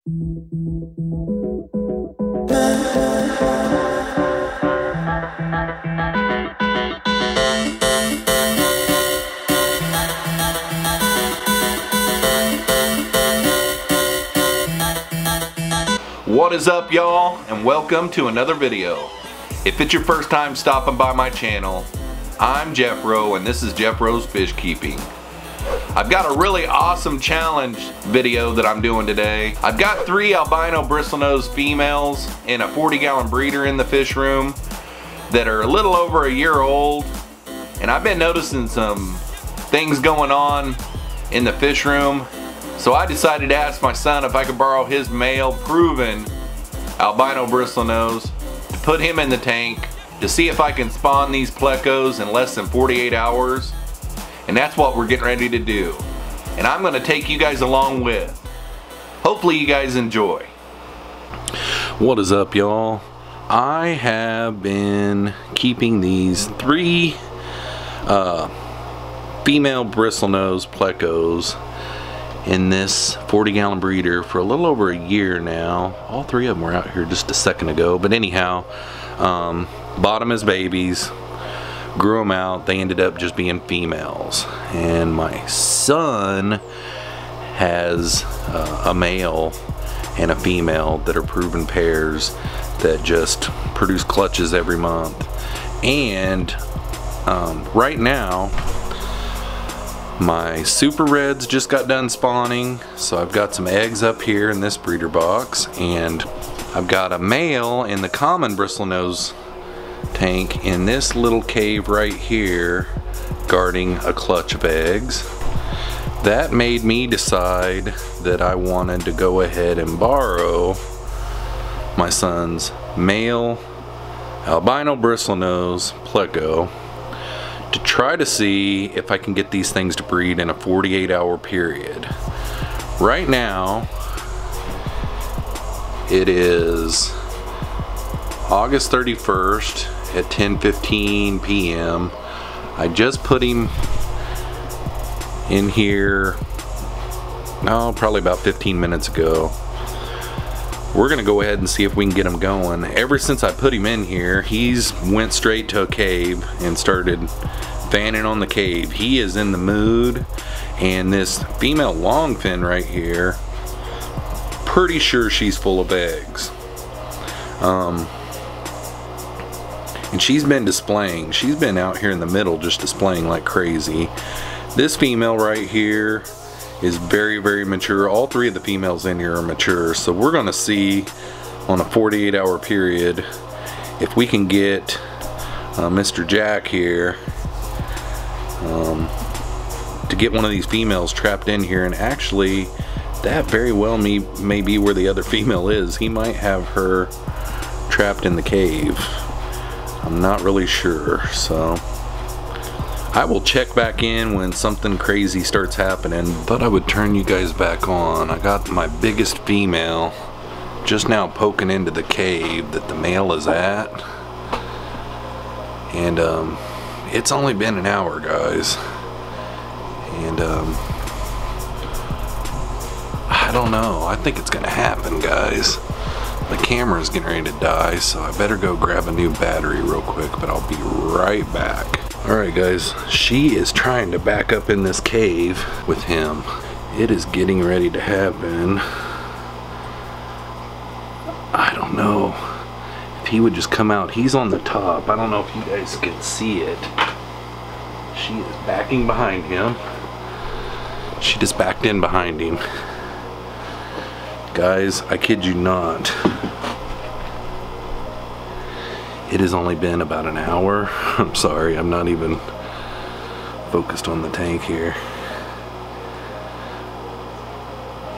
What is up, y'all, and welcome to another video. If it's your first time stopping by my channel, I'm Jeffro and this is Jeffroz FishKeeping. I've got a really awesome challenge video that I'm doing today. I've got 3 albino bristlenose females in a 40-gallon breeder in the fish room that are a little over a year old, and I've been noticing some things going on in the fish room. So I decided to ask my son if I could borrow his male proven albino bristlenose to put him in the tank to see if I can spawn these plecos in less than 48 hours. And that's what we're getting ready to do. And I'm gonna take you guys along with. Hopefully you guys enjoy. What is up, y'all? I have been keeping these 3 female bristlenose plecos in this 40-gallon breeder for a little over a year now. All 3 of them were out here just a second ago, but anyhow, bought them as babies, grew them out. They ended up just being females, and my son has a male and a female that are proven pairs that just produce clutches every month. And right now my super reds just got done spawning, so I've got some eggs up here in this breeder box, and I've got a male in the common bristlenose tank in this little cave right here guarding a clutch of eggs. That made me decide that I wanted to go ahead and borrow my son's male albino bristlenose pleco to try to see if I can get these things to breed in a 48-hour period. Right now, it is August 31st at 10:15 p.m. I just put him in here, probably about 15 minutes ago. We're gonna go ahead and see if we can get him going. Ever since I put him in here, he's went straight to a cave and started fanning on the cave. He is in the mood, and this female longfin right here, pretty sure she's full of eggs. And she's been displaying. She's been out here in the middle just displaying like crazy. This female right here is very, very mature. All 3 of the females in here are mature, so we're gonna see on a 48-hour period if we can get Mr. Jack here to get one of these females trapped in here. And actually, that very well may be where the other female is. He might have her trapped in the cave. I'm not really sure, so I will check back in when something crazy starts happening. But I would turn you guys back on. I got my biggest female just now poking into the cave that the male is at, and it's only been an hour, guys, and I don't know. I think it's gonna happen, guys. My camera's getting ready to die, so I better go grab a new battery real quick, but I'll be right back. Alright, guys, she is trying to back up in this cave with him. It is getting ready to happen. I don't know if he would just come out. He's on the top. I don't know if you guys can see it. She is backing behind him. She just backed in behind him. Guys, I kid you not. It has only been about an hour. I'm sorry, I'm not even focused on the tank here.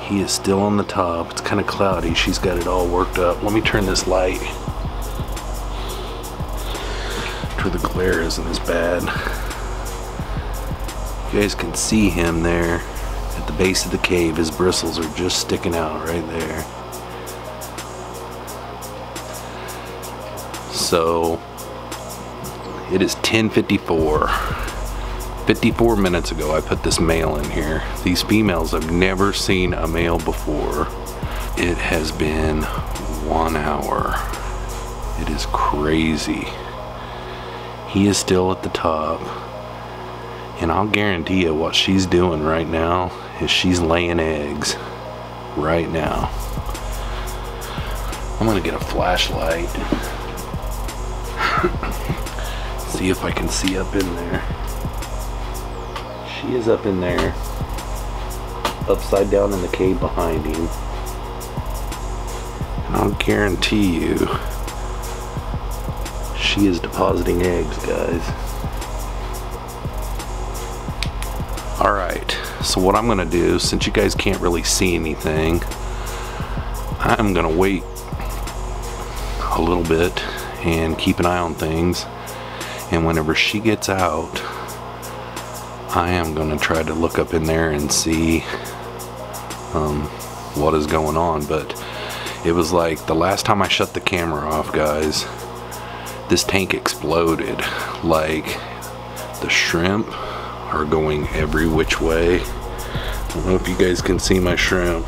He is still on the top. It's kind of cloudy. She's got it all worked up. Let me turn this light to where the glare isn't as bad. You guys can see him there at the base of the cave. His bristles are just sticking out right there. So it is 10:54. 54 minutes ago I put this male in here. These females, I've never seen a male before. It has been 1 hour. It is crazy. He is still at the top. And I'll guarantee you what she's doing right now is she's laying eggs right now. I'm gonna get a flashlight. See if I can see up in there. She is up in there, upside down in the cave behind him. And I'll guarantee you, she is depositing eggs, guys. Alright, so what I'm gonna do, since you guys can't really see anything, I'm gonna wait a little bit and keep an eye on things. And whenever she gets out, I am gonna try to look up in there and see what is going on. But it was like the last time I shut the camera off, guys, this tank exploded. Like, the shrimp are going every which way. I don't know if you guys can see my shrimp,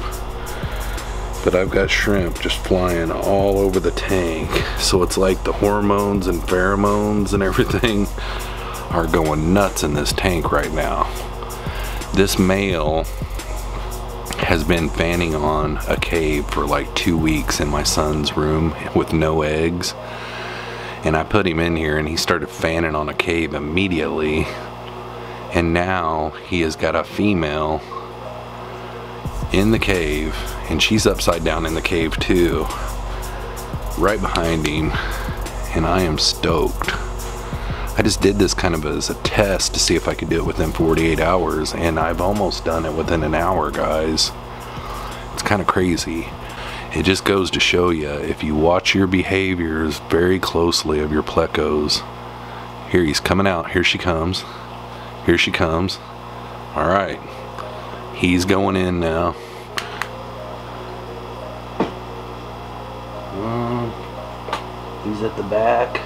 but I've got shrimp just flying all over the tank. So it's like the hormones and pheromones and everything are going nuts in this tank right now. This male has been fanning on a cave for like 2 weeks in my son's room with no eggs. And I put him in here and he started fanning on a cave immediately. And now he has got a female in the cave, and she's upside down in the cave too, right behind him. And I am stoked. I just did this kind of as a test to see if I could do it within 48 hours, and I've almost done it within an hour, guys. It's kind of crazy. It just goes to show you, if you watch your behaviors very closely of your plecos. Here, he's coming out. Here she comes. Here she comes. All right, he's going in now. He's at the back.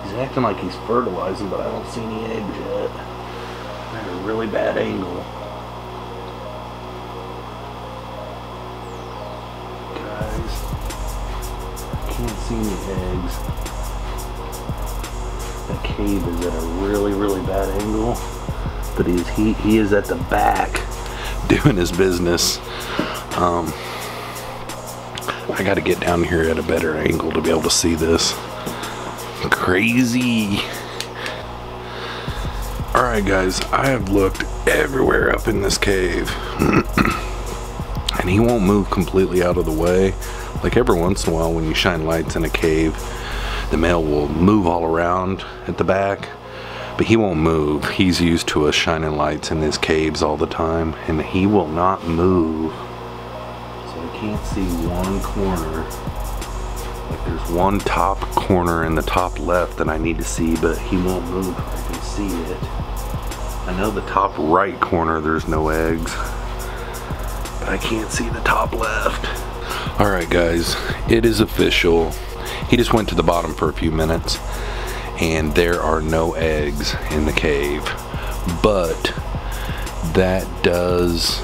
He's acting like he's fertilizing, but I don't see any eggs yet. I had a really bad angle. Guys, I can't see any eggs. That cave is at a really bad angle, but he is at the back doing his business. I got to get down here at a better angle to be able to see this. Crazy. Alright guys, I have looked everywhere up in this cave and he won't move completely out of the way. Like every once in a while when you shine lights in a cave, the male will move all around at the back, but he won't move. He's used to us shining lights in his caves all the time, and he will not move. So I can't see one corner. Like there's one top corner in the top left that I need to see, but he won't move. I can see it. I know the top right corner there's no eggs, but I can't see the top left. Alright guys, it is official. He just went to the bottom for a few minutes and there are no eggs in the cave, but that does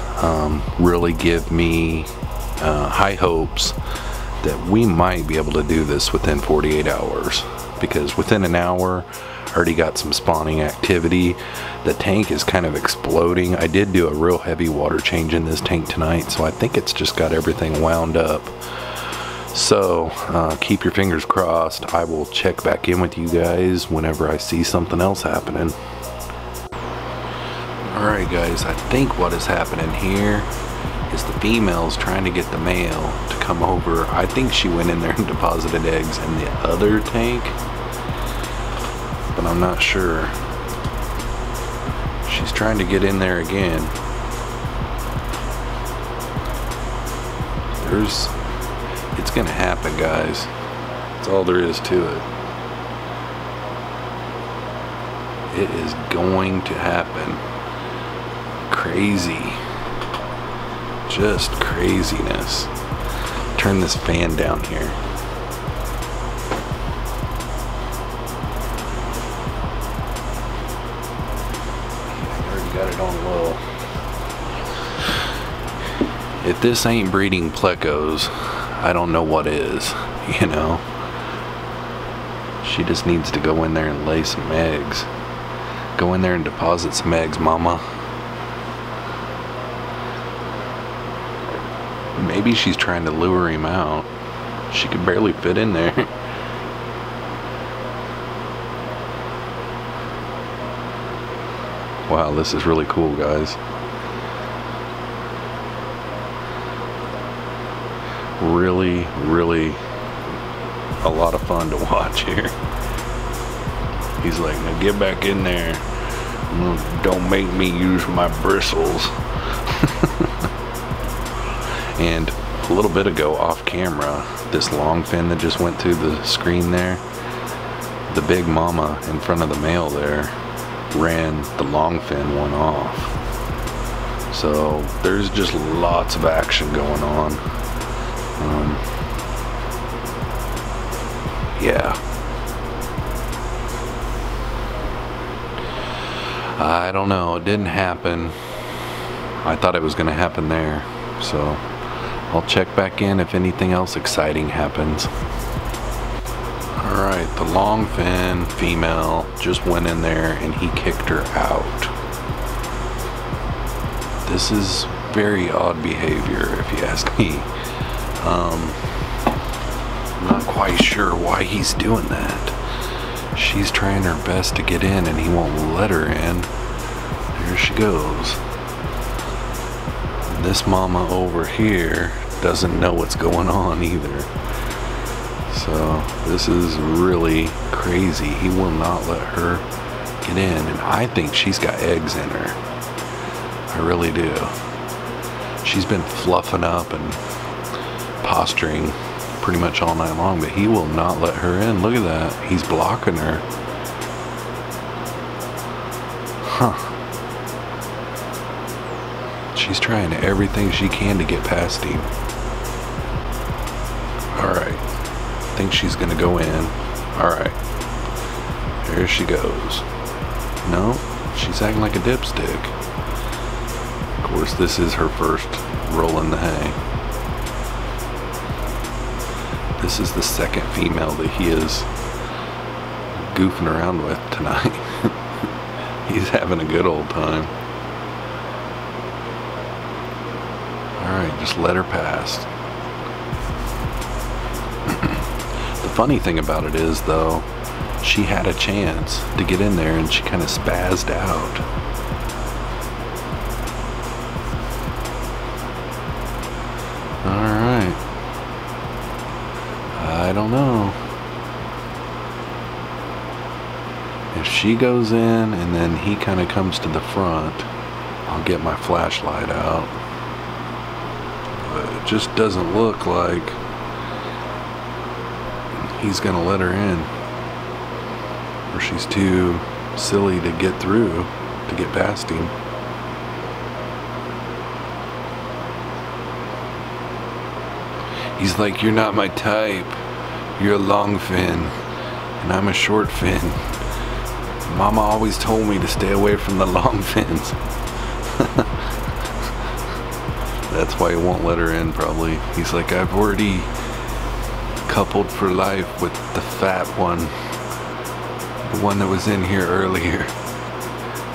really give me high hopes that we might be able to do this within 48 hours, because within an hour I already got some spawning activity. The tank is kind of exploding. I did do a real heavy water change in this tank tonight, so I think it's just got everything wound up. So keep your fingers crossed. I will check back in with you guys whenever I see something else happening. Alright guys, I think what is happening here is the female's trying to get the male to come over. I think she went in there and deposited eggs in the other tank, but I'm not sure. She's trying to get in there again. It's gonna happen, guys. That's all there is to it. It is going to happen. Crazy. Just craziness. Turn this fan down here. I already got it on low. If this ain't breeding plecos, I don't know what is, you know. She just needs to go in there and lay some eggs. Go in there and deposit some eggs, mama. Maybe she's trying to lure him out. She could barely fit in there. Wow, this is really cool, guys. Really, really a lot of fun to watch here. He's like, now get back in there. Don't make me use my bristles. And a little bit ago off camera, this longfin that just went through the screen there, the big mama in front of the male there ran the longfin one off. So there's just lots of action going on. Yeah. I don't know, it didn't happen. I thought it was gonna happen there, so I'll check back in if anything else exciting happens. Alright, the longfin female just went in there and he kicked her out. This is very odd behavior, if you ask me. I'm not quite sure why he's doing that. She's trying her best to get in and he won't let her in. There she goes. This mama over here doesn't know what's going on either. So this is really crazy. He will not let her get in, and I think she's got eggs in her. I really do. She's been fluffing up and posturing pretty much all night long, but he will not let her in. Look at that. He's blocking her. Huh. She's trying everything she can to get past him. Alright. I think she's gonna go in. Alright. There she goes. No, she's acting like a dipstick. Of course, this is her first roll in the hay. This is the second female that he is goofing around with tonight. He's having a good old time. Alright, just let her pass. The funny thing about it is, though, she had a chance to get in there and she kind of spazzed out. Alright. I don't know. If she goes in and then he kind of comes to the front, I'll get my flashlight out. But it just doesn't look like he's gonna let her in. Or she's too silly to get through, to get past him. He's like, you're not my type. You're a long fin, and I'm a short fin. Mama always told me to stay away from the long fins. That's why he won't let her in, probably. He's like, I've already coupled for life with the fat one. The one that was in here earlier.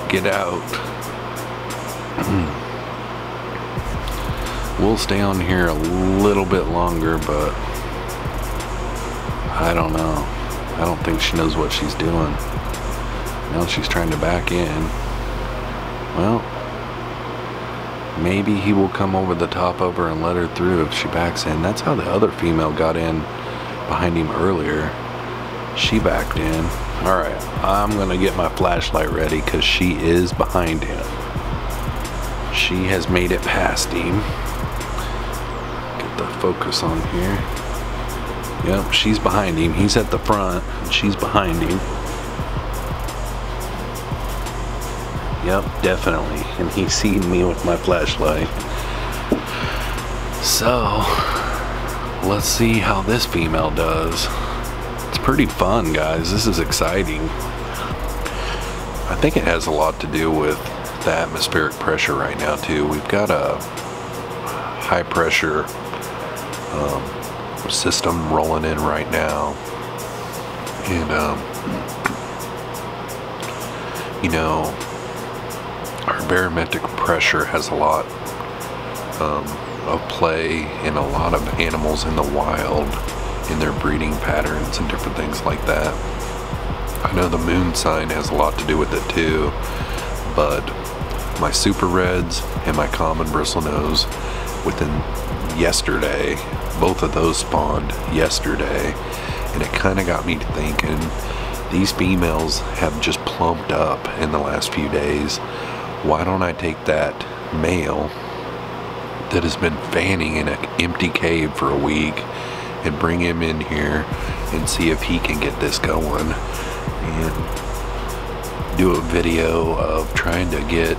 Get out. We'll stay on here a little bit longer, but I don't know. I don't think she knows what she's doing. Now she's trying to back in. Well, maybe he will come over the top of her and let her through if she backs in. That's how the other female got in behind him earlier. She backed in. Alright, I'm gonna get my flashlight ready because she is behind him. She has made it past him. Get the focus on here. Yep, she's behind him. He's at the front and she's behind him. Yep, definitely. And he's seen me with my flashlight. So, let's see how this female does. It's pretty fun, guys. This is exciting. I think it has a lot to do with the atmospheric pressure right now, too. We've got a high pressure system rolling in right now. And you know, our barometric pressure has a lot of play in a lot of animals in the wild, in their breeding patterns and different things like that. I know the moon sign has a lot to do with it too, but my super reds and my common bristlenose within yesterday, both of those spawned yesterday, and it kind of got me thinking, these females have just plumped up in the last few days. Why don't I take that male that has been fanning in an empty cave for a week and bring him in here and see if he can get this going, and do a video of trying to get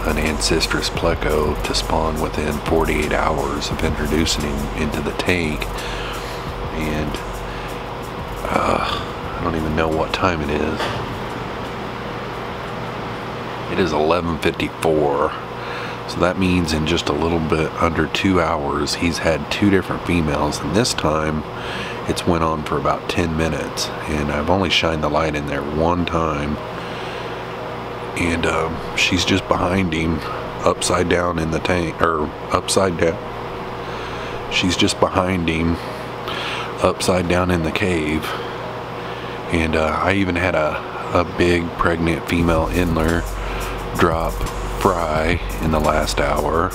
an Jeffroz Pleco to spawn within 48 hours of introducing him into the tank. And I don't even know what time it is. It is 11:54, so that means in just a little bit under 2 hours he's had 2 different females, and this time it's went on for about 10 minutes, and I've only shined the light in there one time, and she's just behind him, upside down in the tank, or upside down. She's just behind him, upside down in the cave. And I even had a big pregnant female inler drop fry in the last hour.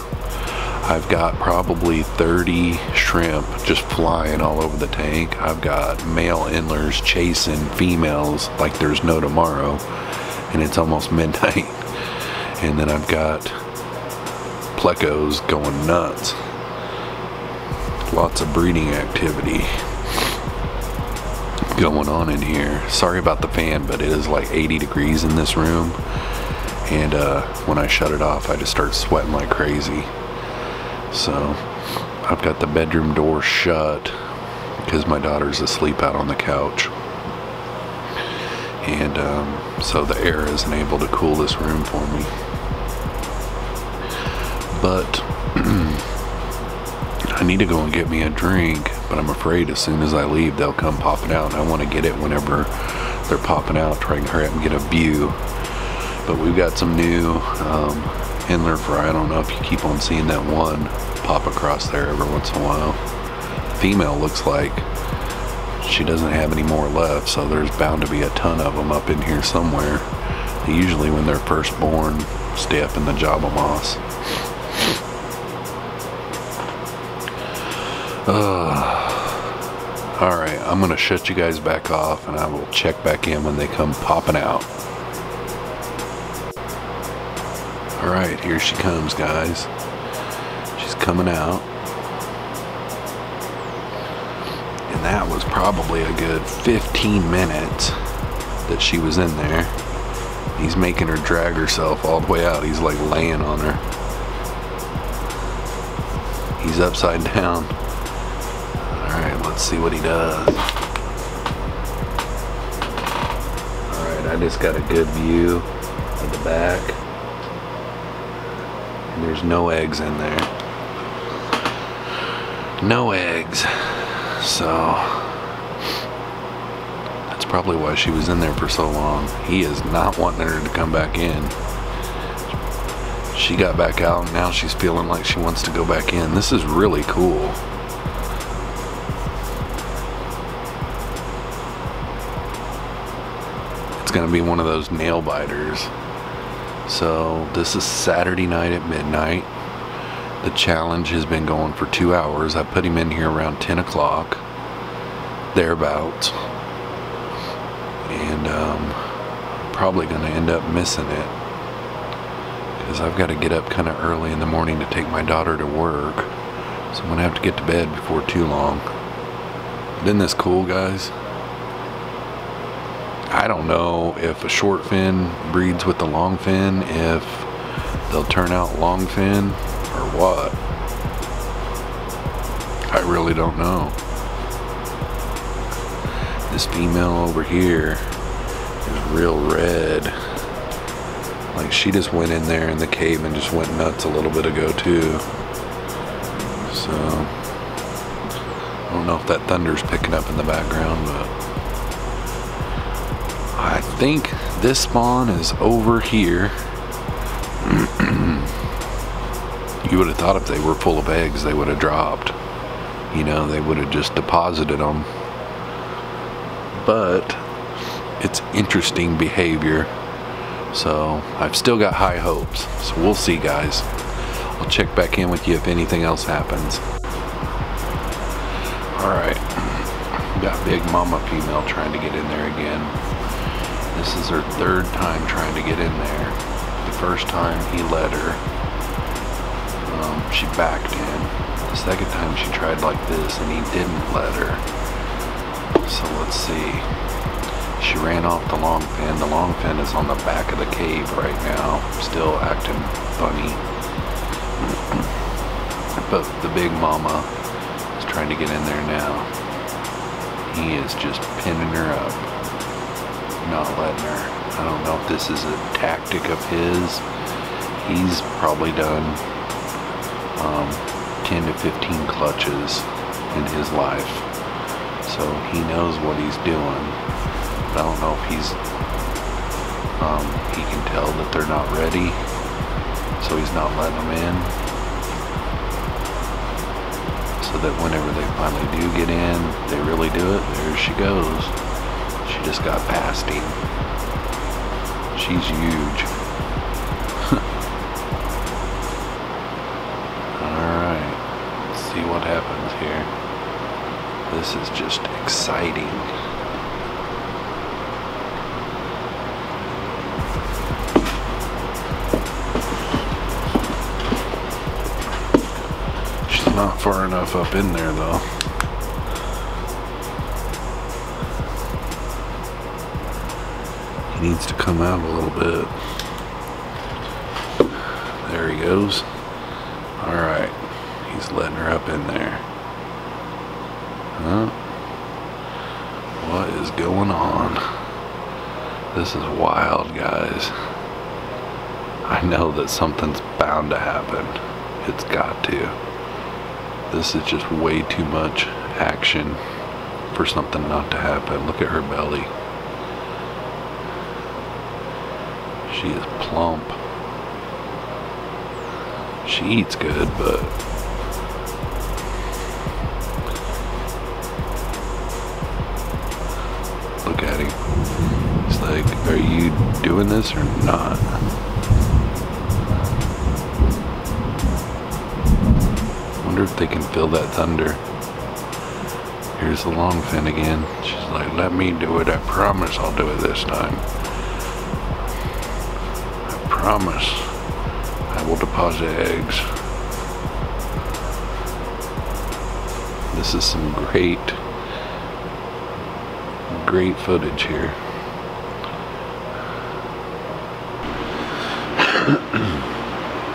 I've got probably 30 shrimp just flying all over the tank. I've got male inlers chasing females like there's no tomorrow, and it's almost midnight. And then I've got plecos going nuts. Lots of breeding activity going on in here. Sorry about the fan, but it is like 80 degrees in this room, and when I shut it off I just start sweating like crazy. So I've got the bedroom door shut because my daughter's asleep out on the couch, and so the air isn't able to cool this room for me. But I need to go and get me a drink, but I'm afraid as soon as I leave they'll come popping out, and I want to get it whenever they're popping out, try and hurry up and get a view. But we've got some new inler fry. I don't know if you keep on seeing that one pop across there every once in a while. Female looks like she doesn't have any more left, so there's bound to be a ton of them up in here somewhere. Usually when they're first born, stay up in the Java moss. Alright, I'm gonna shut you guys back off, and I will check back in when they come popping out. Alright, here she comes, guys. She's coming out. And that was probably a good 15 minutes that she was in there. He's making her drag herself all the way out. He's like laying on her. He's upside down. Alright, let's see what he does. Alright, I just got a good view of the back. And there's no eggs in there. No eggs. So that's probably why she was in there for so long. He is not wanting her to come back in. She got back out, and now she's feeling like she wants to go back in. This is really cool. It's gonna be one of those nail biters. So this is Saturday night at midnight. The challenge has been going for 2 hours. I put him in here around 10 o'clock, thereabouts, and probably gonna end up missing it because I've got to get up kind of early in the morning to take my daughter to work, so I'm gonna have to get to bed before too long. But isn't this cool, guys? I don't know if a short fin breeds with the long fin, if they'll turn out long fin or what. I really don't know. This female over here is real red. Like she just went in there in the cave and just went nuts a little bit ago too. So I don't know if that thunder's picking up in the background, but I think this spawn is over here. You would have thought if they were full of eggs, they would have dropped. You know, they would have just deposited them. But it's interesting behavior. So I've still got high hopes. So we'll see, guys. I'll check back in with you if anything else happens. Alright. Got Big Mama female trying to get in there again. This is her third time trying to get in there. The first time he let her. She backed in. The second time she tried like this and he didn't let her. So let's see. She ran off the long fin. The long fin is on the back of the cave right now, still acting funny. But the Big Mama is trying to get in there now. He is just pinning her up, not letting her. I don't know if this is a tactic of his. He's probably done 10 to 15 clutches in his life, so he knows what he's doing. But I don't know if he can tell that they're not ready, so he's not letting them in, so that whenever they finally do get in, they really do it. There she goes. She just got past him. She's huge. See what happens here. This is just exciting. She's not far enough up in there though. He needs to come out a little bit. There he goes. Alright. He's letting her up in there. Huh? What is going on? This is wild, guys. I know that something's bound to happen. It's got to. This is just way too much action for something not to happen. Look at her belly. She is plump. She eats good, but look at him. He's like, are you doing this or not? Wonder if they can feel that thunder. Here's the long fin again. She's like, let me do it. I promise I'll do it this time. I promise I will deposit eggs. This is some great footage here.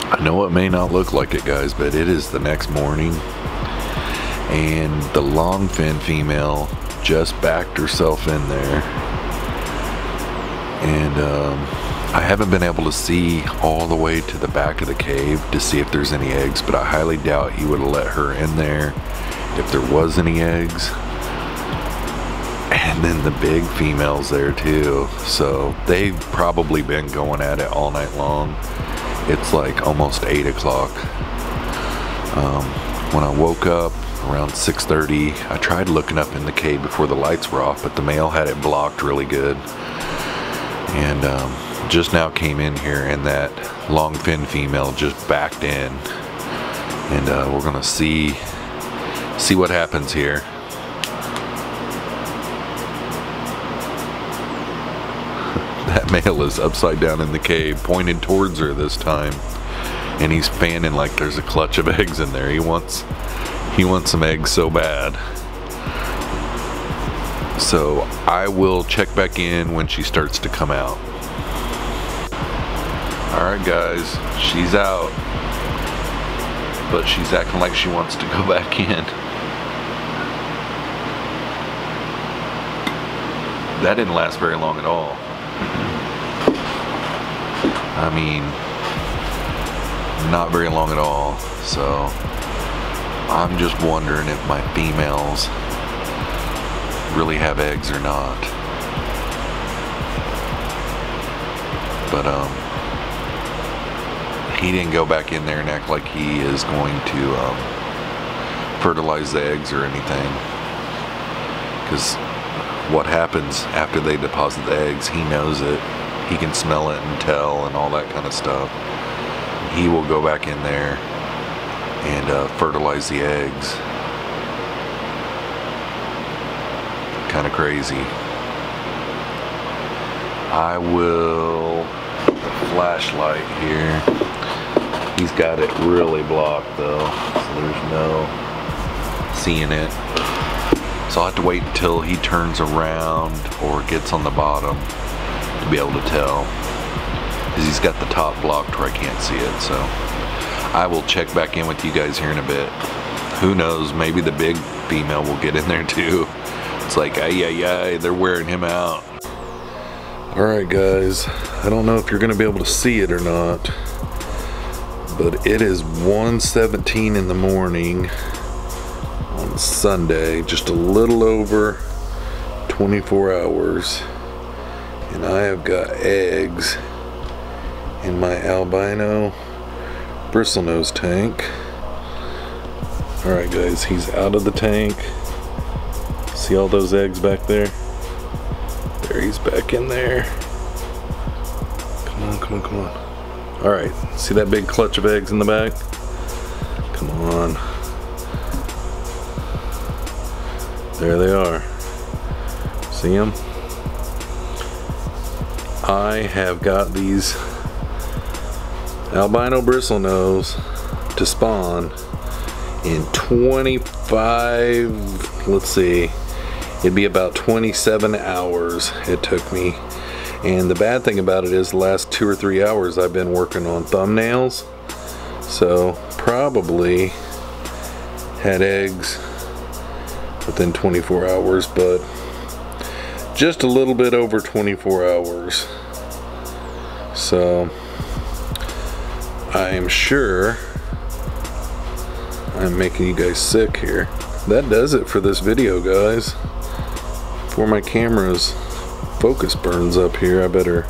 I know it may not look like it, guys, but it is the next morning, and the longfin female just backed herself in there, and I haven't been able to see all the way to the back of the cave to see if there's any eggs, but I highly doubt he would have let her in there if there was any eggs. And then the big female's there too, so they've probably been going at it all night long. It's like almost 8 o'clock. When I woke up around 6:30, I tried looking up in the cave before the lights were off, but the male had it blocked really good. And just now came in here, and that longfin female just backed in. And we're gonna see what happens here. That male is upside down in the cave, pointed towards her this time, and he's fanning like there's a clutch of eggs in there. He wants some eggs so bad. So I will check back in when she starts to come out. Alright guys, she's out, but she's acting like she wants to go back in. That didn't last very long at all. I mean, not very long at all. So I'm just wondering if my females really have eggs or not. But he didn't go back in there and act like he is going to fertilize the eggs or anything, because what happens after they deposit the eggs, he knows it. He can smell it and tell and all that kind of stuff. He will go back in there and fertilize the eggs. Kind of crazy. I will flashlight here. He's got it really blocked though, so there's no seeing it. So I'll have to wait until he turns around or gets on the bottom to be able to tell, because he's got the top blocked where I can't see it. So I will check back in with you guys here in a bit. Who knows, maybe the big female will get in there too. It's like, ay, they're wearing him out. Alright guys, I don't know if you're going to be able to see it or not, but it is 1:17 in the morning on Sunday, just a little over 24 hours, and I have got eggs in my albino bristlenose tank. Alright guys, he's out of the tank. See all those eggs back there? There, he's back in there. Come on, come on, come on. Alright, see that big clutch of eggs in the back? Come on. There they are. See them? I have got these albino bristlenose to spawn in 25, let's see, it'd be about 27 hours it took me. And the bad thing about it is the last 2 or 3 hours I've been working on thumbnails, so probably had eggs within 24 hours, but just a little bit over 24 hours. So I am sure I'm making you guys sick here. That does it for this video, guys. Before my camera's focus burns up here, I better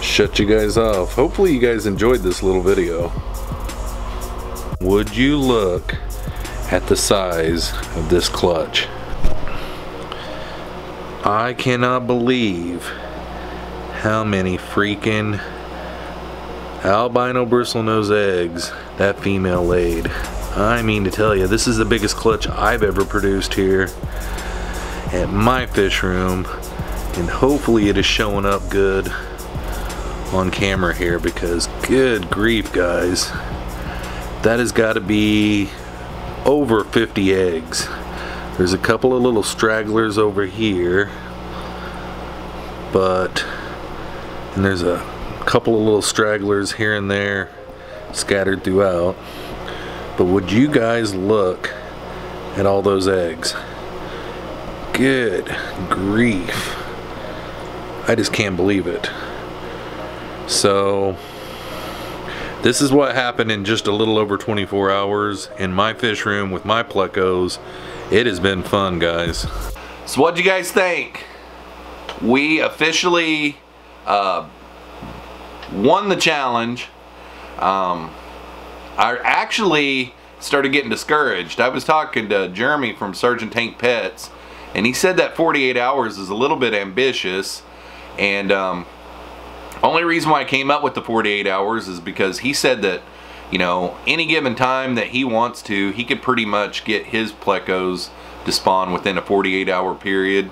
shut you guys off. Hopefully you guys enjoyed this little video. Would you look at the size of this clutch? I cannot believe how many freaking albino bristlenose eggs that female laid. I mean to tell you, this is the biggest clutch I've ever produced here at my fish room, and hopefully it is showing up good on camera here, because good grief guys, that has got to be over 50 eggs. There's a couple of little stragglers over here, and there's a couple of little stragglers here and there scattered throughout. But would you guys look at all those eggs? Good grief. I just can't believe it. So this is what happened in just a little over 24 hours in my fish room with my plecos. It has been fun, guys. So what'd you guys think? We officially won the challenge. I actually started getting discouraged. I was talking to Jeremy from Sergeant Tank Pets, and he said that 48 hours is a little bit ambitious, and only reason why I came up with the 48 hours is because he said that, you know, any given time that he wants to, he could pretty much get his plecos to spawn within a 48-hour period.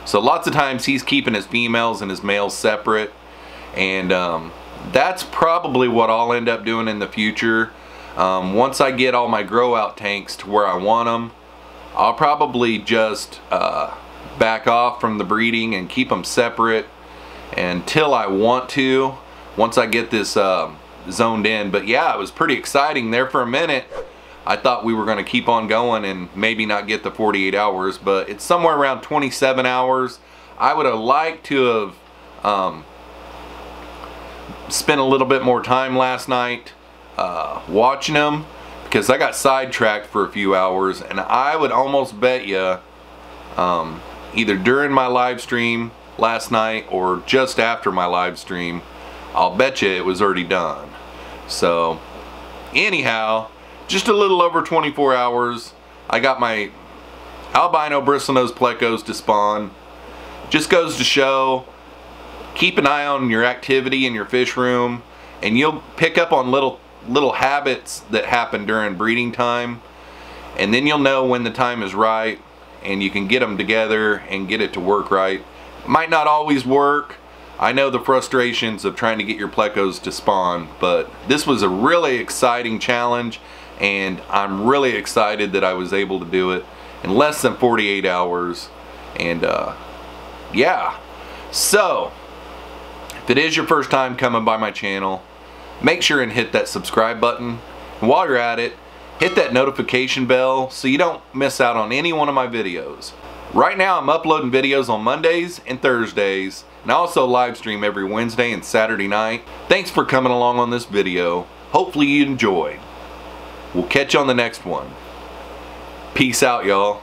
So lots of times he's keeping his females and his males separate, and that's probably what I'll end up doing in the future. Once I get all my grow out tanks to where I want them, I'll probably just back off from the breeding and keep them separate until I want to, once I get this zoned in. But yeah, it was pretty exciting there for a minute. I thought we were going to keep on going and maybe not get the 48 hours, but it's somewhere around 27 hours. I would have liked to have spent a little bit more time last night watching them, because I got sidetracked for a few hours, and I would almost bet you either during my live stream last night or just after my live stream, I'll bet you it was already done. So anyhow, just a little over 24 hours, I got my albino bristlenose plecos to spawn. Just goes to show, keep an eye on your activity in your fish room, and you'll pick up on little habits that happen during breeding time, and then you'll know when the time is right, and you can get them together and get it to work right. It might not always work. I know the frustrations of trying to get your plecos to spawn, but this was a really exciting challenge, and I'm really excited that I was able to do it in less than 48 hours. And yeah, so if it is your first time coming by my channel, make sure and hit that subscribe button, and while you're at it, hit that notification bell so you don't miss out on any one of my videos. Right now I'm uploading videos on Mondays and Thursdays, and I also live stream every Wednesday and Saturday night. Thanks for coming along on this video. Hopefully you enjoyed. We'll catch you on the next one. Peace out, y'all.